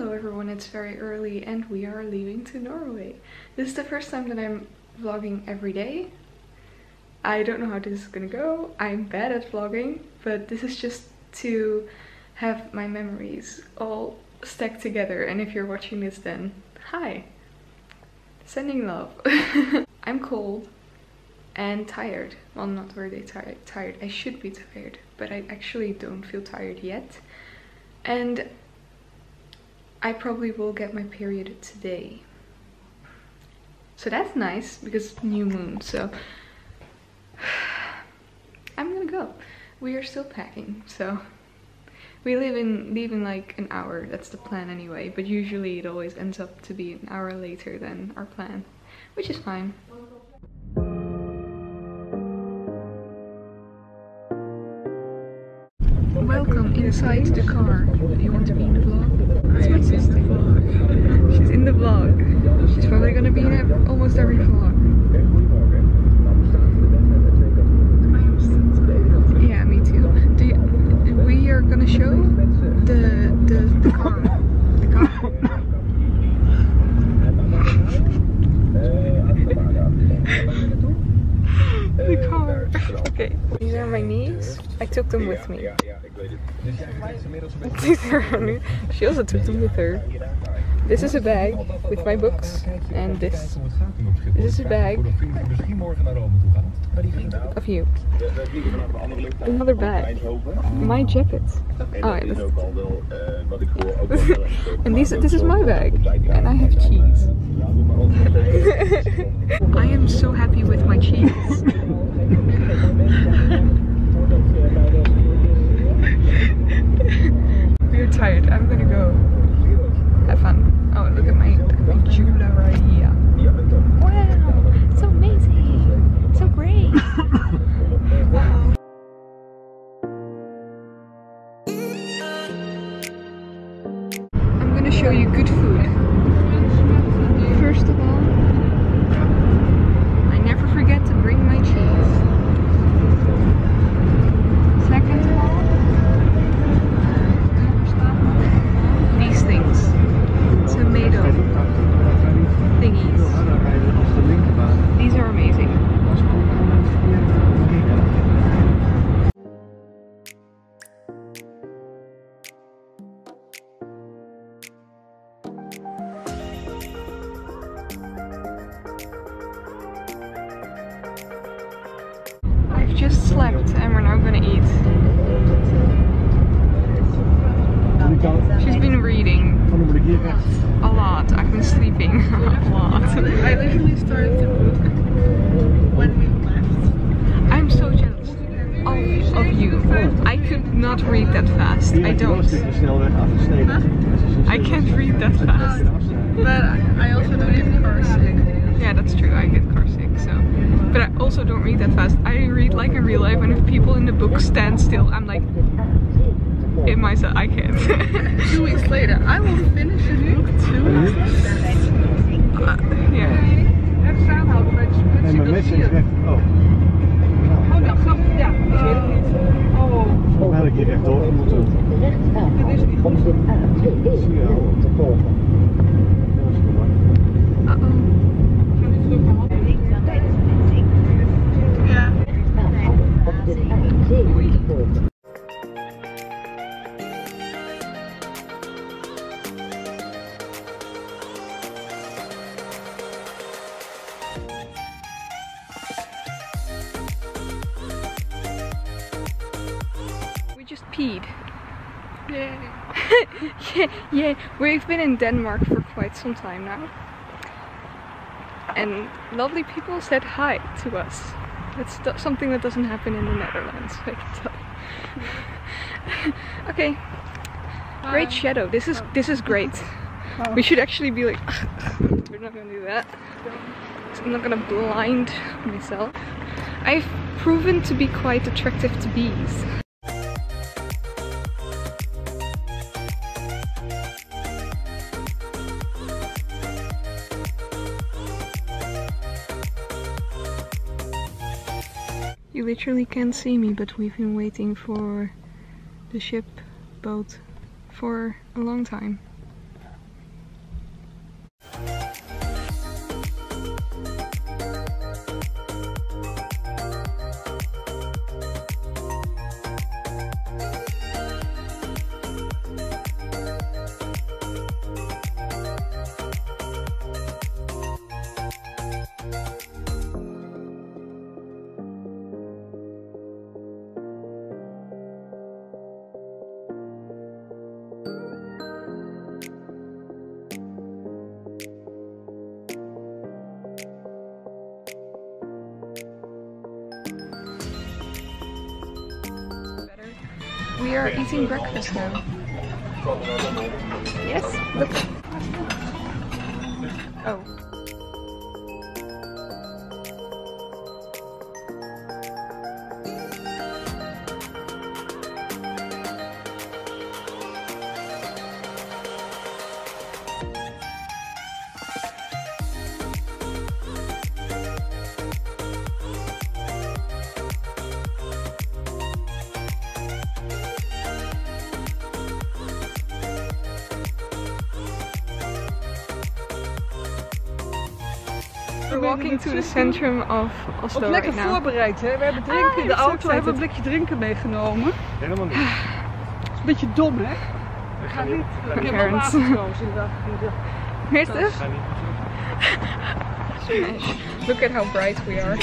Hello everyone, it's very early and we are leaving to Norway. This is the first time that I'm vlogging every day. I don't know how this is gonna go. I'm bad at vlogging, but this is just to have my memories all stacked together. And if you're watching this, then hi. Sending love. I'm cold and tired. Well, not really tired. I should be tired, but I actually don't feel tired yet. And I probably will get my period today. So that's nice because new moon, so I'm gonna go. We are still packing, so we leave in like an hour. That's the plan anyway, but usually it always ends up to be an hour later than our plan, which is fine. Welcome inside the car. Do you want to be in the vlog? It's my sister. She's in the vlog. She's probably gonna be in almost every vlog. Yeah, me too. We are gonna show the car. The car. The car. Okay. These are my knees. I took them with me. She also took them with her. This is a bag with my books, and this is a bag of you. Another bag. My jacket. Oh, yeah, and this is my bag, and I have cheese. I am so happy with my cheese. We're tired. I'm gonna go have fun. Oh, look at my Julia. Wow, it's so amazing, so great. I'm gonna show you good food. First of all, I never forget to bring my cheese. Second of all, these things, tomato thingies. These are amazing. I've just slept and we're now gonna eat. She's been reading a lot. I've been sleeping a lot. I literally started the book when we left. I'm so jealous of you. I could not read that fast. I don't. I can't read that fast. But I also don't get car sick. Yeah, that's true. I get car sick, so. But I also don't read that fast. I read like in real life, and if people in the book stand still, I'm like, it myself, I can't. 2 weeks later, I will finish the book 2 weeks later. Yeah. Oh, had ik hier echt door moeten. Just peed. Yeah, we've been in Denmark for quite some time now. And lovely people said hi to us. It's something that doesn't happen in the Netherlands, I can tell you. Okay. Great shadow. This is great. We should actually be like we're not gonna do that. I'm not gonna blind myself. I've proven to be quite attractive to bees. You literally can't see me, but we've been waiting for the boat for a long time. we are eating breakfast now. Yes, look. Oh. We're walking to the centrum of Oslo right lekker now. voorbereid, hè? We hebben drinken in de auto, we hebben een blikje drinken meegenomen. Helemaal niet. Het is een beetje dom, hè? We gaan niet. We hebben wel waterstoos inderdaad. Meertig? Smash. Look at how bright we are.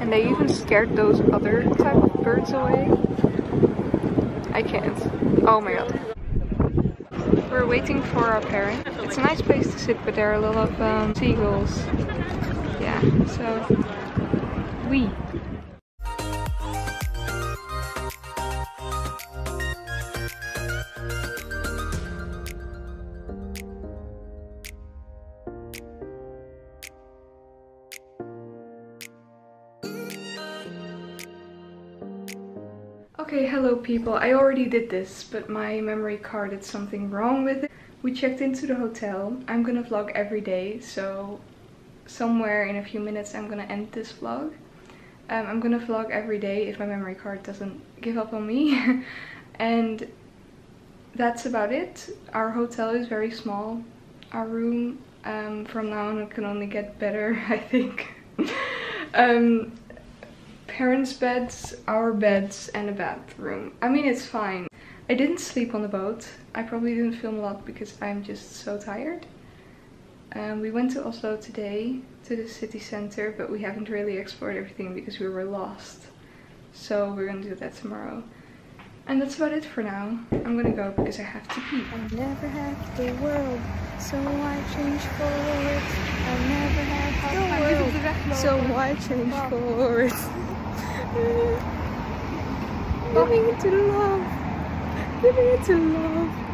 And they even scared those other type of birds away. I can't. Oh my god. We're waiting for our parents. It's a nice place to sit, but there are a lot of seagulls. Yeah, so we. Okay, hello people. I already did this, but my memory card had something wrong with it. We checked into the hotel. I'm gonna vlog every day, so somewhere in a few minutes I'm gonna end this vlog. I'm gonna vlog every day if my memory card doesn't give up on me. And that's about it. Our hotel is very small. Our room, from now on, it can only get better, I think. Parents' beds, our beds, and a bathroom. I mean, it's fine. I didn't sleep on the boat. I probably didn't film a lot because I'm just so tired. We went to Oslo today, to the city center, but we haven't really explored everything because we were lost. So we're gonna do that tomorrow. And that's about it for now. I'm gonna go because I have to pee. I never had the world, so why change for it? I never had the world, so why change for it? Giving it to love, giving it to love.